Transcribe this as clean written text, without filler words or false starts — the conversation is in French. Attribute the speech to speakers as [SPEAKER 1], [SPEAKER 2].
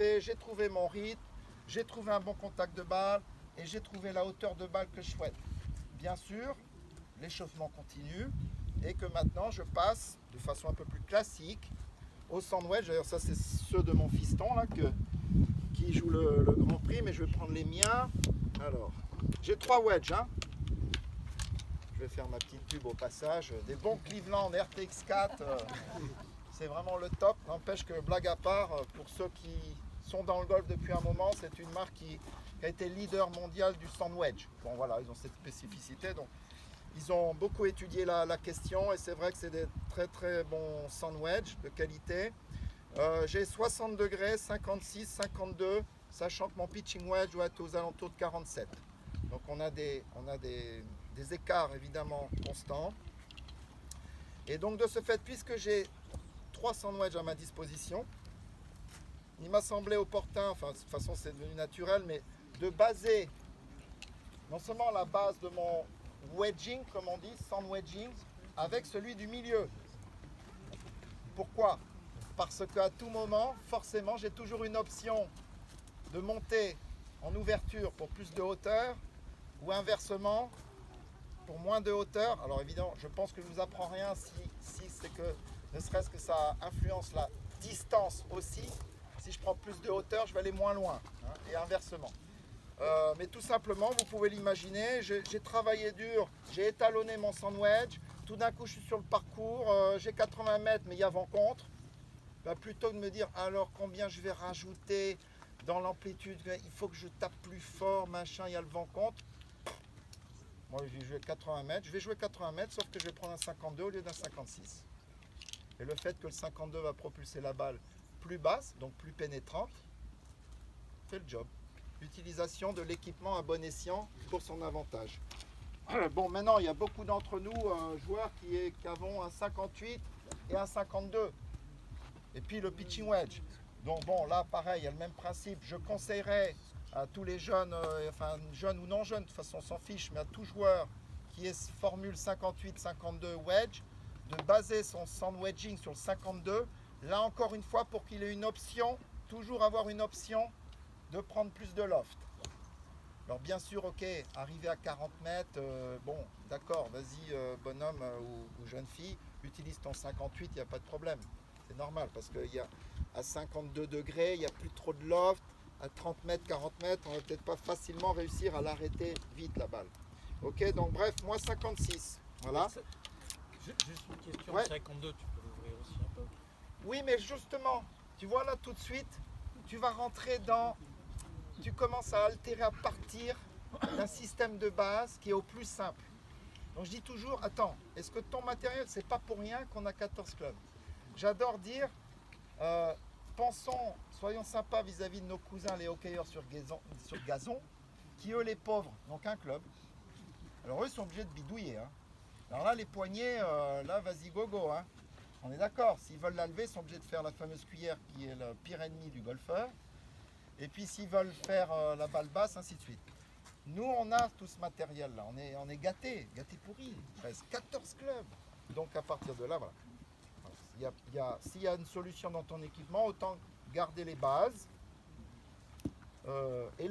[SPEAKER 1] fait, j'ai trouvé mon rythme, j'ai trouvé un bon contact de balle et j'ai trouvé la hauteur de balle que je souhaite. Bien sûr, l'échauffement continue et que maintenant je passe de façon un peu plus classique au sandwich. D'ailleurs, ça c'est ceux de mon fiston là qui joue le Grand Prix, mais je vais prendre les miens. Alors, j'ai 3 wedges. Hein. Je vais faire ma petite pub au passage. Des bons Cleveland RTX 4. C'est vraiment le top. N'empêche que, blague à part, pour ceux qui sont dans le golf depuis un moment, c'est une marque qui a été leader mondial du sandwich. Bon voilà, ils ont cette spécificité. Donc, ils ont beaucoup étudié la question et c'est vrai que c'est des très très bons sandwich de qualité. J'ai 60 degrés, 56, 52, sachant que mon pitching wedge doit être aux alentours de 47. Donc on a des écarts évidemment constants. Et donc de ce fait, puisque j'ai 3 sandwichs à ma disposition, il m'a semblé opportun, enfin de toute façon c'est devenu naturel, mais de baser non seulement la base de mon wedging, comme on dit, sandwedging, avec celui du milieu. Pourquoi ? Parce qu'à tout moment, forcément, j'ai toujours une option de monter en ouverture pour plus de hauteur ou inversement pour moins de hauteur. Alors évidemment, je pense que je ne vous apprends rien si c'est que, ne serait-ce que ça influence la distance aussi. Si je prends plus de hauteur, je vais aller moins loin, hein, et inversement. Mais tout simplement, vous pouvez l'imaginer, j'ai travaillé dur, j'ai étalonné mon sandwich, tout d'un coup je suis sur le parcours, j'ai 80 mètres mais il y a vent contre. Bah, plutôt que de me dire alors combien je vais rajouter dans l'amplitude, il faut que je tape plus fort, machin, il y a le vent contre. Moi je vais jouer 80 mètres, je vais jouer 80 mètres sauf que je vais prendre un 52 au lieu d'un 56. Et le fait que le 52 va propulser la balle plus basse, donc plus pénétrante, fait le job. L'utilisation de l'équipement à bon escient pour son avantage. Bon, maintenant il y a beaucoup d'entre nous, joueurs qui avons un 58 et un 52. Et puis le pitching wedge. Donc bon, là pareil, il y a le même principe. Je conseillerais à tous les jeunes, enfin jeunes ou non jeunes, de toute façon on s'en fiche, mais à tout joueur qui est formule 58-52 wedge, de baser son sandwedging sur le 52. Là encore une fois, pour qu'il ait une option, toujours avoir une option de prendre plus de loft. Alors bien sûr, ok, arriver à 40 mètres, bon, d'accord, vas-y bonhomme ou jeune fille, utilise ton 58, il n'y a pas de problème. C'est normal parce qu'à 52 degrés, il n'y a plus trop de loft. À 30 mètres, 40 mètres, on ne va peut-être pas facilement réussir à l'arrêter vite la balle. Ok, donc bref, moi 56. Voilà.
[SPEAKER 2] Juste une question,
[SPEAKER 1] Ouais.
[SPEAKER 2] 52, tu peux l'ouvrir aussi un peu.
[SPEAKER 1] Oui, mais justement, tu vois là tout de suite, tu vas rentrer dans... Tu commences à altérer à partir d'un système de base qui est au plus simple. Donc je dis toujours, attends, est-ce que ton matériel, c'est pas pour rien qu'on a 14 clubs? J'adore dire, pensons, soyons sympas vis-à-vis de nos cousins les hockeyeurs sur gazon, qui eux les pauvres n'ont qu'un club. Alors eux sont obligés de bidouiller. Hein. Alors là les poignets, là vas-y gogo. Hein. On est d'accord, s'ils veulent la lever, ils sont obligés de faire la fameuse cuillère qui est le pire ennemi du golfeur. Et puis s'ils veulent faire la balle basse, ainsi de suite. Nous on a tout ce matériel là, on est gâtés pourris, 14 clubs. Donc à partir de là, voilà. S'il y a une solution dans ton équipement, autant garder les bases et